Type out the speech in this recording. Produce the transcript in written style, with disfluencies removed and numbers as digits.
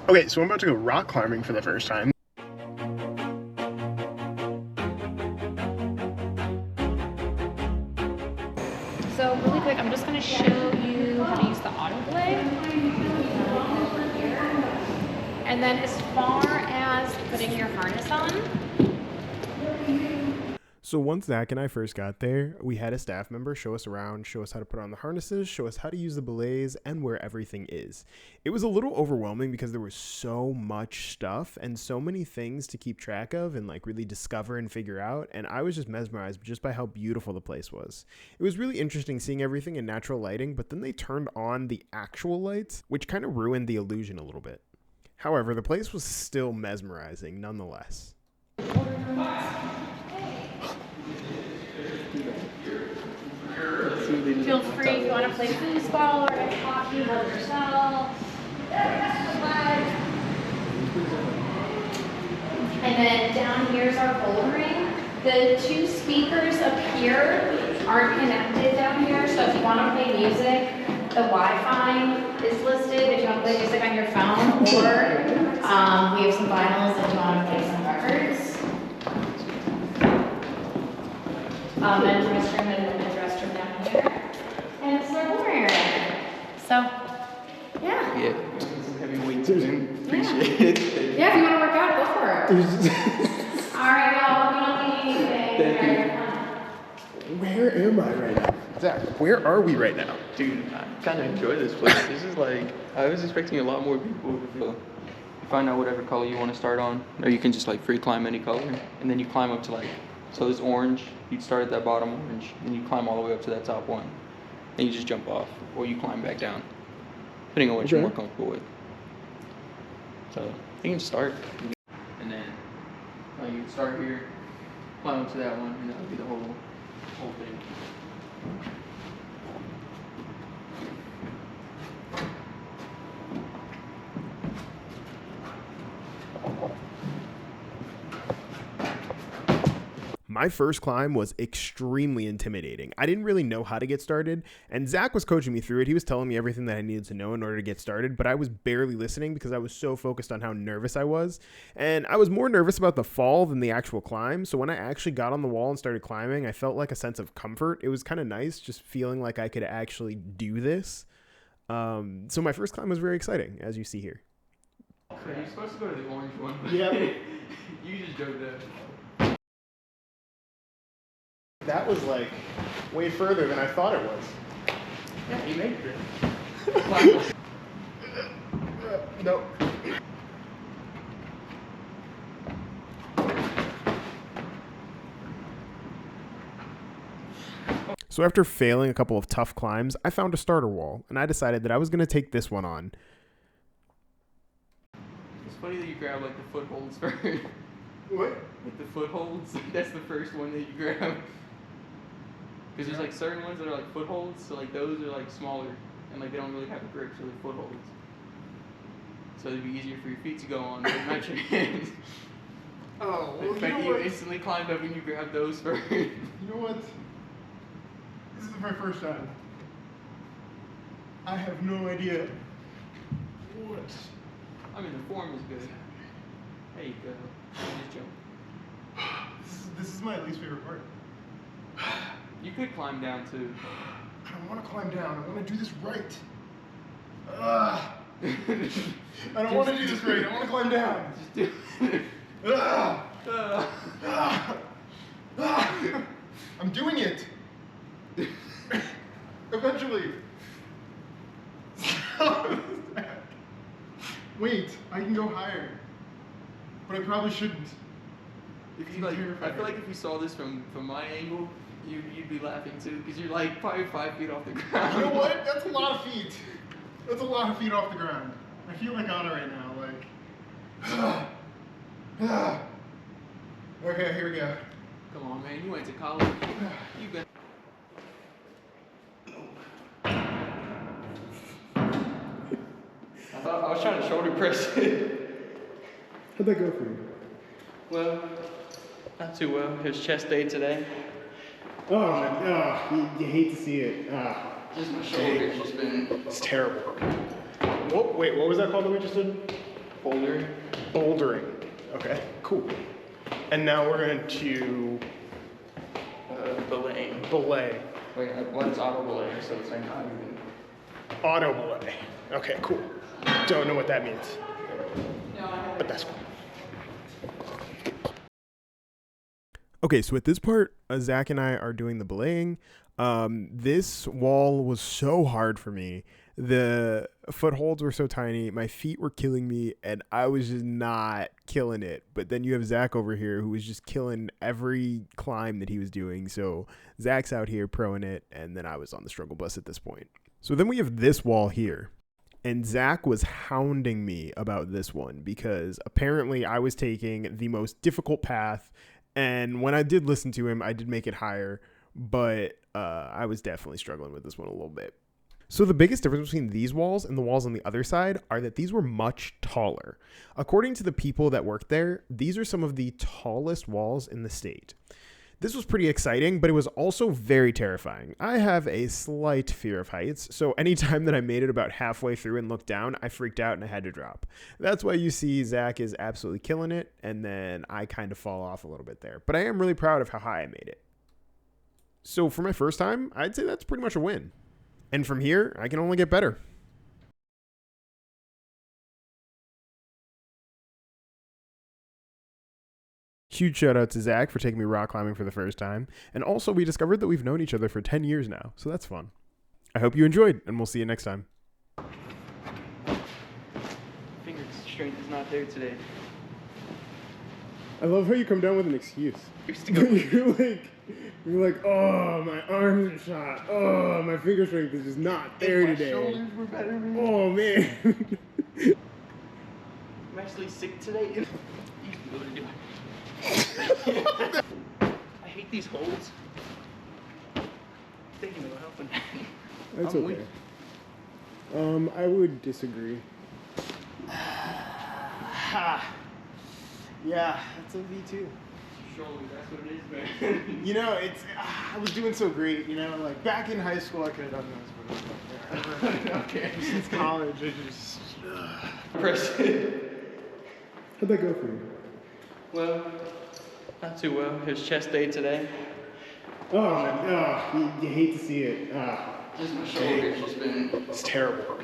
Okay, so I'm about to go rock climbing for the first time. So really quick, I'm just going to show you how to use the auto belay. And then as far as putting your harness on. So once Zach and I first got there, we had a staff member show us around, show us how to put on the harnesses, show us how to use the belays, and where everything is. It was a little overwhelming because there was so much stuff and so many things to keep track of and like really discover and figure out, and I was just mesmerized just by how beautiful the place was. It was really interesting seeing everything in natural lighting, but then they turned on the actual lights, which kind of ruined the illusion a little bit. However, the place was still mesmerizing nonetheless. Feel free if you want to play foosball or ice hockey, hold yourself. And then down here is our bouldering. The two speakers up here aren't connected down here, so if you want to play music, the Wi-Fi is listed if you want to play music on your phone, or we have some vinyls if you want to play some records. And the restroom and women's restroom down here. And it's our bouldering area. So, yeah. Yeah, heavy weights, appreciate it. Yeah, if you want to work out, go for it. All right, y'all. Let me know if you need anything. Where am I right now? Zach, where are we right now? Dude, I kind of enjoy this place. This is like, I was expecting a lot more people. You find out whatever color you want to start on, or you can just like free climb any color, and then you climb up to like, so this orange, you'd start at that bottom orange, and you climb all the way up to that top one. Then you just jump off, or you climb back down, depending on what you're more comfortable with. So you can start, and then you can start here, climb up to that one, and that would be the whole thing. My first climb was extremely intimidating. I didn't really know how to get started, and Zach was coaching me through it. He was telling me everything that I needed to know in order to get started, but I was barely listening because I was so focused on how nervous I was. And I was more nervous about the fall than the actual climb, so when I actually got on the wall and started climbing, I felt like a sense of comfort. It was kind of nice just feeling like I could actually do this. So my first climb was very exciting, as you see here. So you're supposed to go to the orange one. Yep. You just drove there. That was like way further than I thought it was. Yeah, you made it. Nope. So after failing a couple of tough climbs, I found a starter wall, and I decided that I was going to take this one on. It's funny that you grab like the footholds first. What? Like the footholds, that's the first one that you grab. Because there's like certain ones that are like footholds, so like those are like smaller, and like they don't really have a grip, so they're footholds. So it'd be easier for your feet to go on than not your hands. Oh, well, But you instantly climbed up and you grabbed those first. You know what? This is my first time. I have no idea what. I mean, the form is good. There you go. You just jump. This is my least favorite part. You could climb down too. I don't want to climb down. I want to do this right. I don't want to do this right. I want to climb down. Just do it. I'm doing it. Eventually. Wait, I can go higher. But I probably shouldn't. If you like, I feel like if you saw this from my angle, you'd be laughing too, because you're like probably 5 feet off the ground. You know what? That's a lot of feet. That's a lot of feet off the ground. I feel like Anna right now, like. Okay, here we go. Come on, man. You went to college. You been. I was trying to shoulder press it. How'd that go for you? Well, not too well. It was chest day today. Oh, you hate to see it. Just my shoulder's just been. It's terrible. Oh, wait, what was that called that we just did? Boulder. Bouldering. Okay, cool. And now we're going to Belaying. belay. Wait, well, it's auto belaying, so it's like not even. Auto belay. Okay, cool. Don't know what that means. But that's cool. Okay, so at this part, Zach and I are doing the belaying. This wall was so hard for me. The footholds were so tiny. My feet were killing me, and I was just not killing it. But then you have Zach over here who was just killing every climb that he was doing. So Zach's out here proing it, and then I was on the struggle bus at this point. So then we have this wall here. And Zach was hounding me about this one because apparently I was taking the most difficult path. And when I did listen to him, I did make it higher. But I was definitely struggling with this one a little bit. So the biggest difference between these walls and the walls on the other side are that these were much taller. According to the people that worked there, these are some of the tallest walls in the state. This was pretty exciting, but it was also very terrifying. I have a slight fear of heights, so anytime that I made it about halfway through and looked down, I freaked out and I had to drop. That's why you see Zach is absolutely killing it, and then I kind of fall off a little bit there. But I am really proud of how high I made it. So for my first time, I'd say that's pretty much a win. And from here, I can only get better. Huge shout out to Zach for taking me rock climbing for the first time. And also, we discovered that we've known each other for 10 years now, so that's fun. I hope you enjoyed, and we'll see you next time. Finger strength is not there today. I love how you come down with an excuse. Used to go. You're like, oh, my arms are shot. Oh, my finger strength is just not there today. My shoulders were better, man. Oh, man. I'm actually sick today. You know what to do. I hate these holes. Thank you for helping. That's I'm okay. weak. I would disagree. Yeah, that's a V2. Shoulders, that's what it is, man. You know, it's I was doing so great, you know, like back in high school I could have done this, but Okay. since college I just Impressive. How'd that go for you? Well, not too well. It was chest day today. Oh, you hate to see it. Just my shoulders just been. It's terrible.